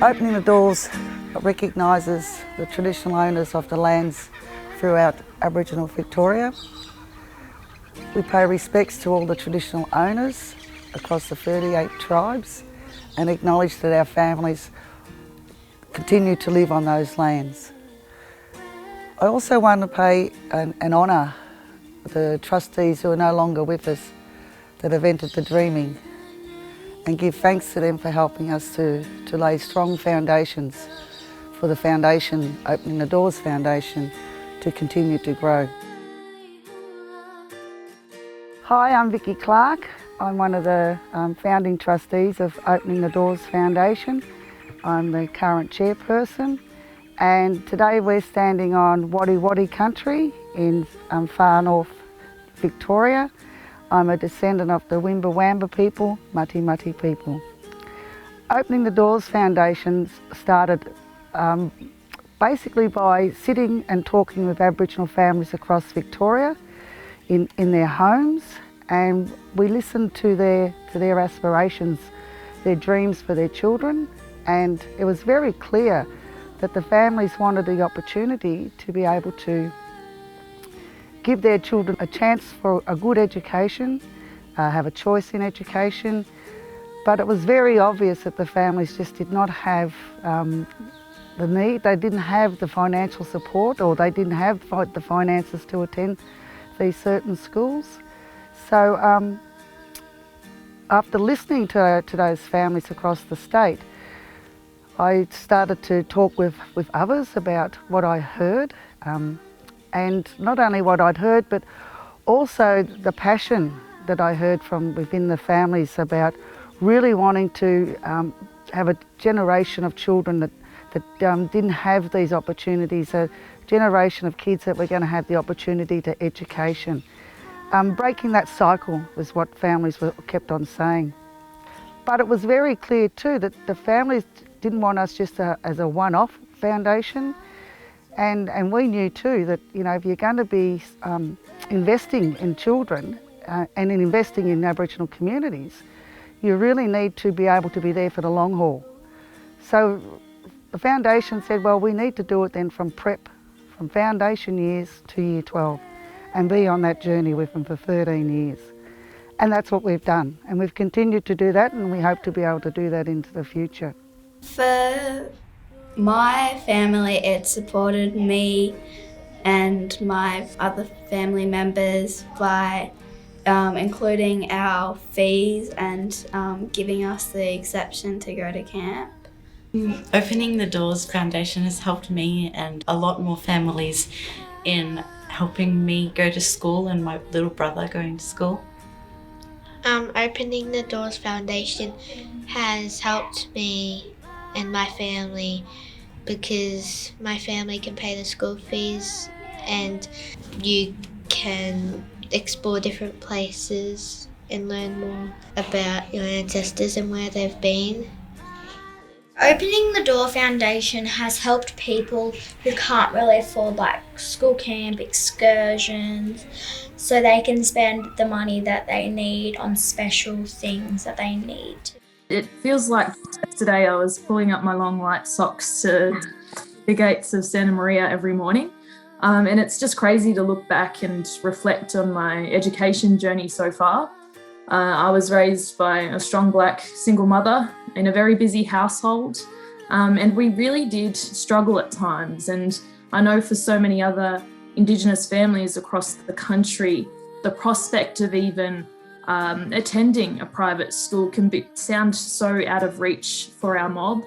Opening the Doors recognises the traditional owners of the lands throughout Aboriginal Victoria. We pay respects to all the traditional owners across the 38 tribes and acknowledge that our families continue to live on those lands. I also want to pay and honour the trustees who are no longer with us that have entered the dreaming, and give thanks to them for helping us to lay strong foundations for the foundation, Opening the Doors Foundation, to continue to grow. Hi, I'm Vicky Clark. I'm one of the founding trustees of Opening the Doors Foundation. I'm the current chairperson, and today we're standing on Waddy Waddy country in far north Victoria. I'm a descendant of the Wimba Wamba people, Muti Muti people. Opening the Doors Foundation started basically by sitting and talking with Aboriginal families across Victoria in their homes, and we listened to their aspirations, their dreams for their children, and it was very clear that the families wanted the opportunity to be able to give their children a chance for a good education, have a choice in education, but it was very obvious that the families just did not have the need. They didn't have the financial support, or they didn't have the finances to attend these certain schools. So after listening to those families across the state, I started to talk with others about what I heard, and not only what I'd heard, but also the passion that I heard from within the families about really wanting to have a generation of children that didn't have these opportunities, a generation of kids that were going to have the opportunity to education. Breaking that cycle was what families kept on saying. But it was very clear too that the families didn't want us just as a one-off foundation. And we knew too that, you know, if you're going to be investing in children and in investing in Aboriginal communities, you really need to be able to be there for the long haul. So the foundation said, well, we need to do it then from prep, from foundation years to year 12, and be on that journey with them for 13 years. And that's what we've done. And we've continued to do that, and we hope to be able to do that into the future. For my family, it supported me and my other family members by including our fees and giving us the exception to go to camp. Opening the Doors Foundation has helped me and a lot more families in helping me go to school and my little brother going to school. Opening the Doors Foundation has helped me and my family because my family can pay the school fees and you can explore different places and learn more about your ancestors and where they've been. Opening the Door Foundation has helped people who can't really afford like school camp, excursions, so they can spend the money that they need on special things that they need. It feels like yesterday I was pulling up my long white socks to the gates of Santa Maria every morning. And it's just crazy to look back and reflect on my education journey so far. I was raised by a strong Black single mother in a very busy household, and we really did struggle at times. And I know for so many other Indigenous families across the country, the prospect of even attending a private school can sound so out of reach for our mob.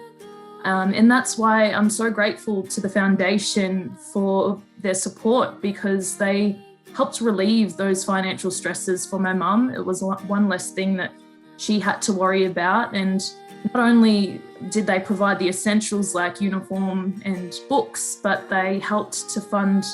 And that's why I'm so grateful to the foundation for their support, because they helped relieve those financial stresses for my mum. It was one less thing that she had to worry about. And not only did they provide the essentials like uniform and books, but they helped to fund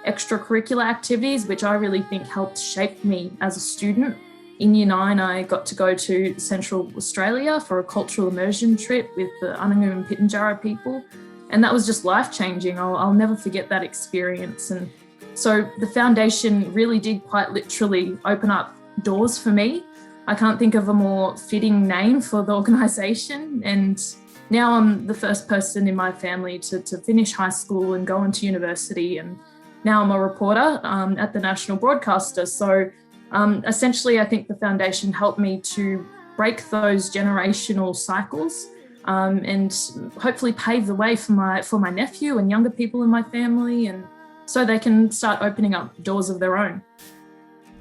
extracurricular activities, which I really think helped shape me as a student. In Year 9, I got to go to Central Australia for a cultural immersion trip with the Anangu and Pitjantjatjara people. And that was just life-changing. I'll never forget that experience. And so the foundation really did quite literally open up doors for me. I can't think of a more fitting name for the organisation. And Now I'm the first person in my family to finish high school and go into university, and now I'm a reporter at the national broadcaster. So essentially, I think the foundation helped me to break those generational cycles and hopefully pave the way for my nephew and younger people in my family, and so they can start opening up doors of their own.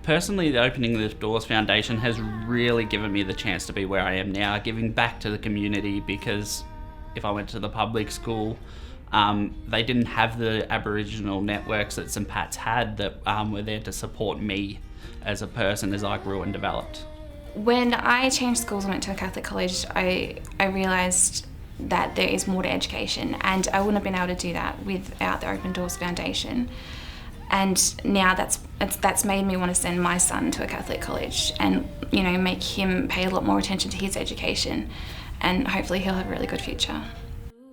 Personally, the Opening the Doors Foundation has really given me the chance to be where I am now, giving back to the community, because if I went to the public school, they didn't have the Aboriginal networks that St Pat's had that were there to support me as a person as I grew and developed. When I changed schools and went to a Catholic college, I realised that there is more to education, and I wouldn't have been able to do that without the Open Doors Foundation. And now that's made me want to send my son to a Catholic college and, you know, make him pay a lot more attention to his education, and hopefully he'll have a really good future.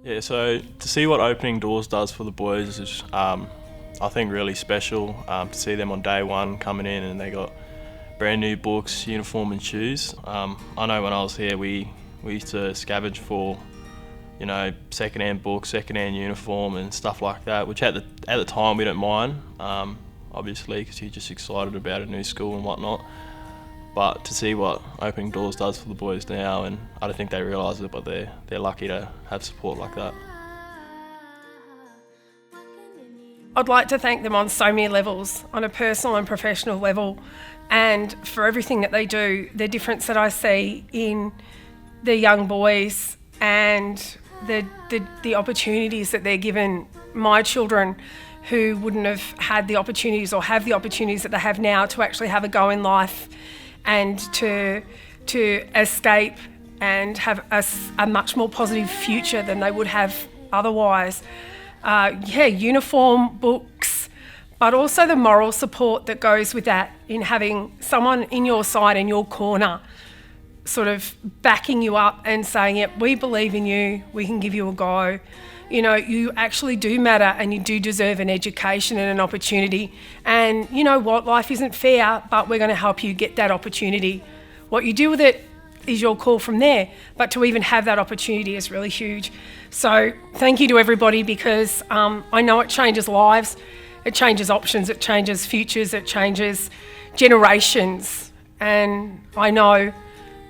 Yeah, so to see what Opening Doors does for the boys is, I think, really special. To see them on day one coming in and they got brand new books, uniform and shoes. I know when I was here we used to scavenge for, you know, second-hand books, second-hand uniform and stuff like that, which at the time we don't mind, obviously, because you're just excited about a new school and whatnot. But to see what Opening Doors does for the boys now, and I don't think they realise it, but they're lucky to have support like that. I'd like to thank them on so many levels, on a personal and professional level, and for everything that they do, the difference that I see in the young boys and the opportunities that they're given my children who wouldn't have had the opportunities or have the opportunities that they have now to actually have a go in life and to escape and have a much more positive future than they would have otherwise. Uniform, books, but also the moral support that goes with that, in having someone in your side, in your corner, sort of backing you up and saying, yep, we believe in you, we can give you a go. You know, you actually do matter and you do deserve an education and an opportunity. And you know what, life isn't fair, but we're going to help you get that opportunity. What you do with it is your call from there, but to even have that opportunity is really huge. So thank you to everybody, because I know it changes lives, it changes options, it changes futures, it changes generations. And I know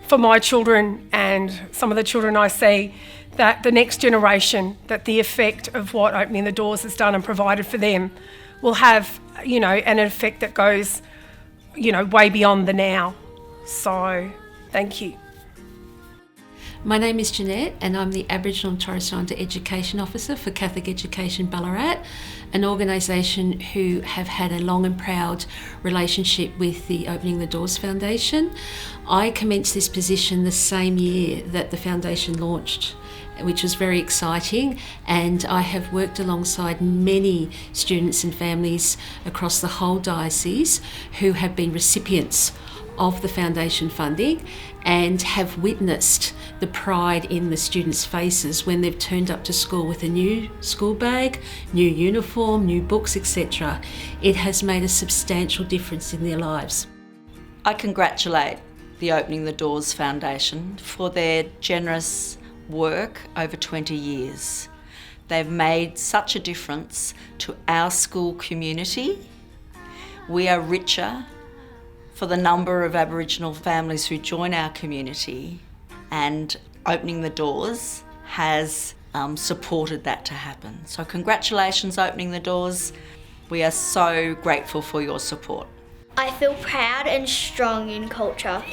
for my children and some of the children I see, that the next generation, that the effect of what Opening the Doors has done and provided for them will have, you know, an effect that goes, you know, way beyond the now. So thank you. My name is Jeanette and I'm the Aboriginal and Torres Strait Islander Education Officer for Catholic Education Ballarat, an organisation who have had a long and proud relationship with the Opening the Doors Foundation. I commenced this position the same year that the foundation launched, which was very exciting, and I have worked alongside many students and families across the whole diocese who have been recipients of the foundation funding and have witnessed the pride in the students' faces when they've turned up to school with a new school bag, new uniform, new books, etc. It has made a substantial difference in their lives. I congratulate the Opening the Doors Foundation for their generous work over 20 years. They've made such a difference to our school community. We are richer for the number of Aboriginal families who join our community, and Opening the Doors has supported that to happen. So congratulations, Opening the Doors. We are so grateful for your support. I feel proud and strong in culture.